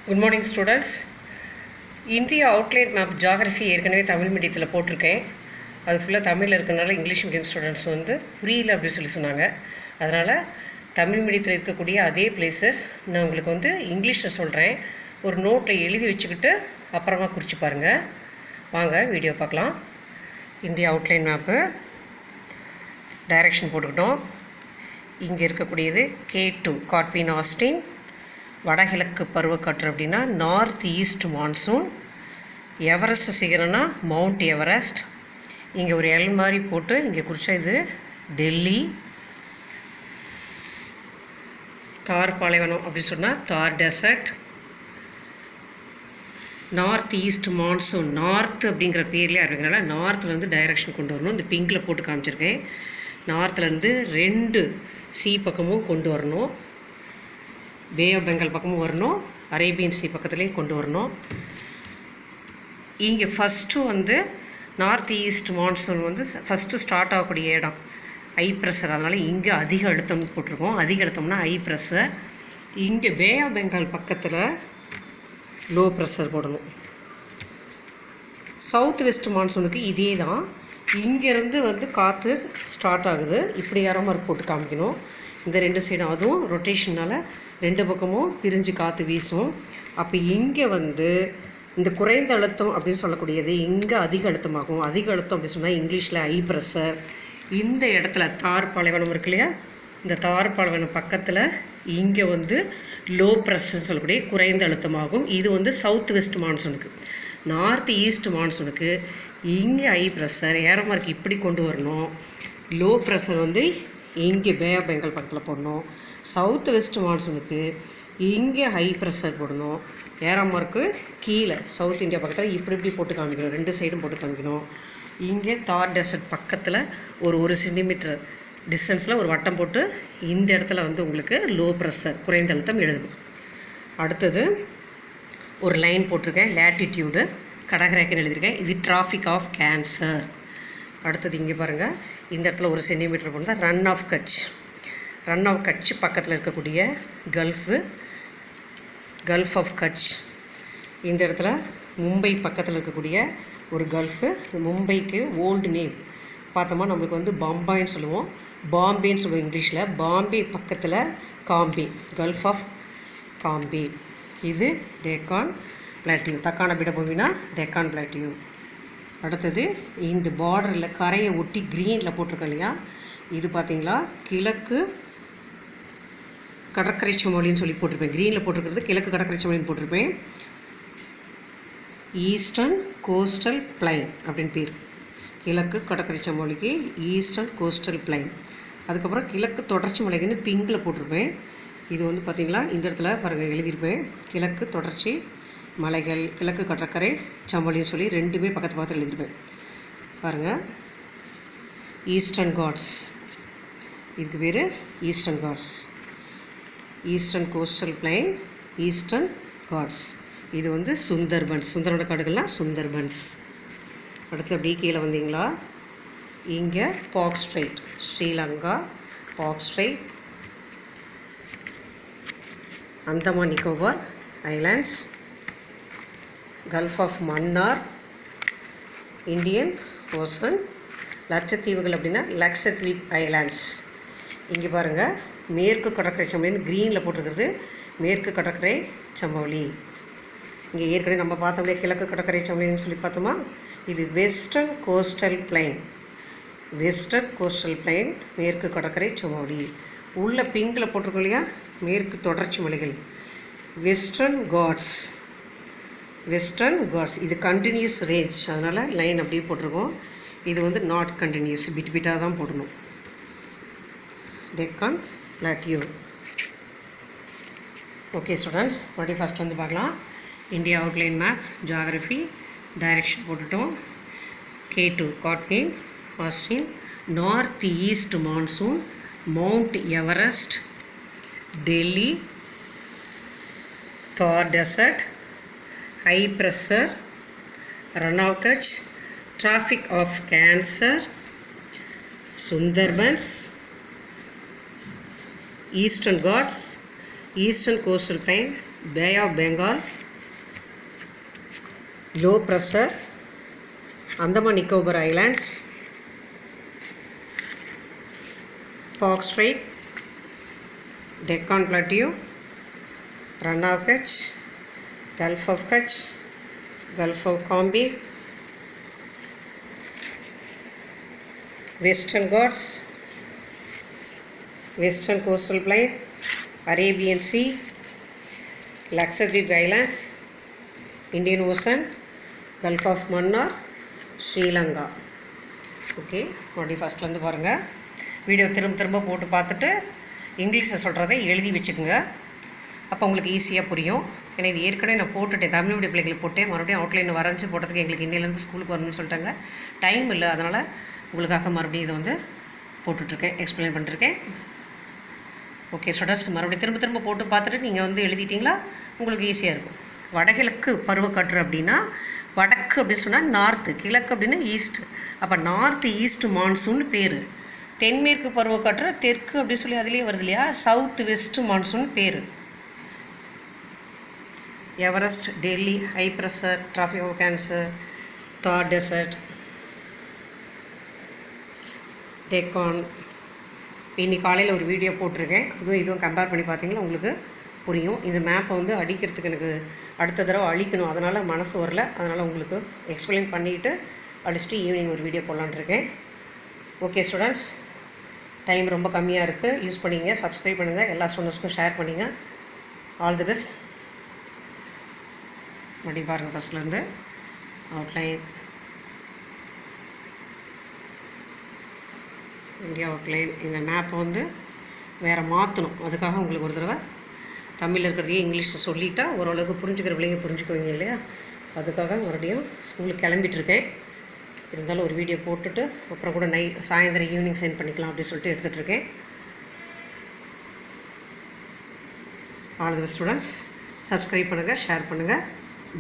Good morning students. India outline map geography ஏற்கனவே தமிழ் மீடியத்தில் போட்டிருக்கேன். அது ஃபுல்லாக தமிழில் இருக்கிறனால இங்கிலீஷ் மீடியம் ஸ்டூடெண்ட்ஸ் புரியல அப்படின்னு சொல்லி சொன்னாங்க. அதனால் தமிழ் மீடியத்தில் இருக்கக்கூடிய அதே பிளேசஸ் நான் உங்களுக்கு இங்கிலீஷில் சொல்கிறேன். ஒரு நோட்டில் எழுதி வச்சுக்கிட்டு அப்புறமா குறித்து பாருங்கள். வாங்க வீடியோ பார்க்கலாம். இந்தியா அவுட்லைன் மேப்பு டைரக்ஷன் போட்டுக்கிட்டோம். இங்கே இருக்கக்கூடியது K2 காட்வின் ஆஸ்டின். வடகிழக்கு பருவக்காற்று அப்படின்னா நார்த் ஈஸ்ட் மான்சூன். எவரெஸ்ட் சிகரம்னா மவுண்ட் எவரெஸ்ட். இங்கே ஒரு எல் மாதிரி போட்டு இங்கே குறிச்சா இது டெல்லி. தார் பாலைவனம் அப்படி சொன்னால் Thar desert. North east monsoon, north அப்படிங்கிற பேர்லேயே இருக்கிறதுனால நார்த்துலேருந்து டைரக்ஷன் கொண்டு வரணும். இந்த பிங்கில் போட்டு காமிச்சிருக்கேன். நார்த்துலேருந்து 2 சி பக்கமும் கொண்டு வரணும். பே ஆஃப் பெங்கால் பக்கமும் வரணும், அரேபியன் சி பக்கத்துலேயும் கொண்டு வரணும். இங்கே first north east monsoon first start ஆகக்கூடிய இடம் ஐ ப்ரெஷர். அதனால் இங்கே அதிக அழுத்தம் போட்டிருக்கோம். அதிக அழுத்தம்னா ஐ ப்ரெஷர். இங்கே பே ஆஃப் பெங்கால் பக்கத்தில் லோ ப்ரெஷர் போடணும். சவுத் வெஸ்ட் மான்சூனுக்கு இதே தான். இங்கேருந்து காற்று ஸ்டார்ட் ஆகுது. இப்படி யாரமாக போட்டு காமிக்கணும். இந்த 2 சைடும் அதுவும் ரொட்டேஷனால் 2 பக்கமும் பிரிஞ்சு காற்று வீசும். அப்போ இங்கே இந்த குறைந்த அழுத்தம் அப்படின்னு சொல்லக்கூடியது இங்கே அதிக அழுத்தமாகும். அதிக அழுத்தம் அப்படின்னு சொன்னால் இங்கிலீஷில் ஐ ப்ரெஷர். இந்த இடத்துல தார் பாலைவனம் இருக்கு இல்லையா, இந்த தார் பாலைவனம் பக்கத்தில் இங்கே லோ ப்ரெஷர்னு சொல்லக்கூடிய குறைந்த அழுத்தமாகும். இது சவுத் வெஸ்ட் மான்சூனுக்கு. நார்த் ஈஸ்ட் மான்சூனுக்கு இங்கே ஐ ப்ரெஷர் ஏரோமார்க் இப்படி கொண்டு வரணும். லோ ப்ரெஷர் இங்கே பே ஆஃப் பெங்கால் பக்கத்தில் போடணும். சவுத் வெஸ்ட் மான்சூனுக்கு இங்கே ஹை ப்ரெஷர் போடணும். ஏரோமார்க்கு கீழே சவுத் இந்தியா பக்கத்தில் இப்படி போட்டு காமிக்கணும். 2 சைடும் போட்டு காமிக்கணும். இங்கே தார் டெசர்ட் பக்கத்தில் ஒரு 1 சென்டிமீட்டர் டிஸ்டன்ஸில் ஒரு வட்டம் போட்டு இந்த இடத்துல உங்களுக்கு லோ ப்ரெஷர் குறைந்த அழுத்தம் எழுதணும். அடுத்தது ஒரு லைன் போட்டிருக்கேன். லேட்டிடியூடு கடகரேக்கைன்னு எழுதியிருக்கேன். இது டிராஃபிக் ஆஃப் கேன்சர். அடுத்தது இங்கே பாருங்கள், இந்த இடத்துல 1 சென்டிமீட்டர் போனால் ரன் ஆஃப் கட்ச். ரன் ஆஃப் கட்ச் பக்கத்தில் இருக்கக்கூடிய கல்ஃப் ஆஃப் கட்ச். இந்த இடத்துல மும்பை பக்கத்தில் இருக்கக்கூடிய ஒரு கல்ஃபு. மும்பைக்கு ஓல்டு நேம் பார்த்தோமா நம்மளுக்கு பம்பாய்ன்னு சொல்லுவோம், பாம்பேன்னு சொல்லுவோம் இங்கிலீஷில். பாம்பே பக்கத்தில் காம்பே, கல்ஃப் ஆஃப் காம்பே. இது டெக்கான் பிளாட்டியூ. தக்கான பீடபூமினா டெக்கான் பிளாட்டியூ. அடுத்தது இந்த பார்டரில் கரையை ஒட்டி க்ரீனில் போட்டிருக்கோம் இல்லையா, இது பார்த்திங்களா கிழக்கு கடற்கரை சமவெளின்னு சொல்லி போட்டிருப்பேன். க்ரீனில் போட்டிருக்கிறது கிழக்கு கடற்கரை சமவெளின்னு போட்டிருப்பேன். ஈஸ்டர்ன் கோஸ்டல் பிளைன் அப்படின்னு பேர். கிழக்கு கடற்கரை சமவெளிக்கு ஈஸ்டர்ன் கோஸ்டல் பிளைன். அதுக்கப்புறம் கிழக்கு தொடர்ச்சி மலைக்குன்னு பிங்கில் போட்டிருப்பேன். இது பார்த்திங்களா இந்த இடத்துல பாருங்கள் எழுதியிருப்பேன். கிழக்கு தொடர்ச்சி மலைகள், கிழக்கு கடற்கரை சமவெளின்னு சொல்லி 2மே பக்கத்து எழுதியிருப்பேன். பாருங்கள், ஈஸ்டர்ன் காட்ஸ், இதுக்கு பேர் eastern Ghats. Eastern coastal plain, eastern Ghats. இது சுந்தர்பன்ஸ். சுந்தரோட காடுகள்லாம் சுந்தர்பன்ஸ். அடுத்து அப்படியே கீழே வந்தீங்களா, இங்கே பாக் straight, Sri Lanka Bagh straight, Andaman Nicobar islands, gulf of Mannar, Indian ocean, லட்சத்தீவுகள் அப்படின்னா லக்ஷத்வீப் ஐலாண்ட்ஸ். இங்கே பாருங்கள், மேற்கு கடற்கரை சமவெளின்னு க்ரீனில் போட்டிருக்கிறது மேற்கு கடற்கரை சமவெளி. இங்கே ஏற்கனவே நம்ம பார்த்தோம்லே கிழக்கு கடற்கரை சமவெளின்னு சொல்லி பார்த்தோமா, இது western coastal plain. Western coastal plain மேற்கு கடற்கரை சமவெளி. உள்ள பிங்கில் போட்டிருக்கோம் இல்லையா, மேற்கு தொடர்ச்சி மலைகள், வெஸ்டர்ன் காட்ஸ். வெஸ்டர்ன் காட்ஸ் இது கண்டினியூஸ் ரேஞ்ச், அதனால் லைன் அப்படியே போட்டிருக்கோம். இது நாட் கண்டினியூஸ், பிட்டாக தான் போடணும். டெக்கான் பிளாட்டியூ. ஓகே ஸ்டூடெண்ட்ஸ், மறுபடியும் ஃபஸ்ட் பார்க்கலாம். India outline map geography direction போட்டுட்டோம். K2 Godwin Austen. North east monsoon, Mount Everest, Delhi, Thar Desert, high pressure, Rann of Kutch, Tropic of Cancer, Sundarbans, Eastern Ghats, eastern coastal plain, Bay of Bengal, low pressure, Andaman Nicobar Islands, Palk Strait, Deccan plateau, Rann of Kutch, gulf of Kutch, gulf of Cambay, western Ghats, Western Coastal Plain, Arabian Sea, Lakshadweep Islands, Indian Ocean, Gulf of Mannar, Sri Lanka. Okay, மறுபடியும் ஃபஸ்ட்லேருந்து பாருங்கள். Video திரும்ப போட்டு பார்த்துட்டு இங்கிலீஷில் சொல்கிறத எழுதி வச்சுக்கோங்க. அப்போ உங்களுக்கு ஈஸியாக புரியும். ஏன்னா இது ஏற்கனவே நான் போட்டுட்டேன், தமிழ் மீடியம் பிள்ளைங்களுக்கு போட்டேன். மறுபடியும் அவுட்லைன் வரைஞ்சி போட்டதுக்கு எங்களுக்கு இன்னிலேருந்து ஸ்கூலுக்கு வரணும்னு சொல்லிட்டாங்க. டைம் இல்லை, அதனால் உங்களுக்காக மறுபடியும் இதை வந்து போட்டுட்ருக்கேன், எக்ஸ்பிளைன் பண்ணிருக்கேன். ஓகே ஸ்டூடெண்ட்ஸ், மறுபடியும் திரும்ப போட்டு பார்த்துட்டு நீங்கள் வந்து எழுதிட்டிங்களா உங்களுக்கு ஈஸியாக இருக்கும். வடகிழக்கு பருவக்காற்று அப்படின்னா வடக்கு அப்படின்னு சொன்னால் நார்த்து, கிழக்கு அப்படின்னா ஈஸ்ட்டு. அப்போ நார்த் ஈஸ்ட் மான்சூன் பேர். தென்மேற்கு பருவக்காற்று தெற்கு அப்படின்னு சொல்லி அதுலேயே வருது இல்லையா, சவுத் வெஸ்ட் மான்சூன் பேர். Everest, Delhi, high pressure, tropic of Cancer, Thar desert, Deccan. இன்னைக்கு காலையில் ஒரு வீடியோ போட்டிருக்கேன், இதுவும் கம்பேர் பண்ணி பார்த்தீங்கன்னா உங்களுக்கு புரியும். இந்த மேப்பை வந்து அடிக்கிறதுக்கு எனக்கு அடுத்த தடவை அழிக்கணும், அதனால் மனசு வரல. அதனால் உங்களுக்கு எக்ஸ்பிளைன் பண்ணிவிட்டு அடிச்சுட்டு ஈவினிங் ஒரு வீடியோ போடலான்னு இருக்கேன். ஓகே ஸ்டூடெண்ட்ஸ், டைம் ரொம்ப கம்மியாக இருக்குது, யூஸ் பண்ணிங்க, சப்ஸ்கிரைப் பண்ணுங்கள், எல்லா ஸ்டூடெண்ட்ஸ்க்கும் ஷேர் பண்ணிங்க. All the best. மறுபடியும் பாருங்கள் ஃபஸ்ட்லேருந்து அவுட்லைன், இந்தியா அவுட்லைன். இந்த மேப்பை வந்து வேறு மாற்றணும், அதுக்காக உங்களுக்கு ஒரு தடவை தமிழில் இருக்கிறதையே இங்கிலீஷில் சொல்லிட்டா ஓரளவுக்கு புரிஞ்சுக்கிற பிள்ளைங்க புரிஞ்சுக்குவீங்க இல்லையா, அதுக்காக மறுபடியும் ஸ்கூலுக்கு கிளம்பிட்டுருக்கேன். இருந்தாலும் ஒரு வீடியோ போட்டுட்டு அப்புறம் கூட சாயந்தரம் ஈவினிங் சென்ட் பண்ணிக்கலாம் அப்படின்னு சொல்லிட்டு எடுத்துகிட்ருக்கேன். All the best students, subscribe பண்ணுங்கள், ஷேர் பண்ணுங்கள்.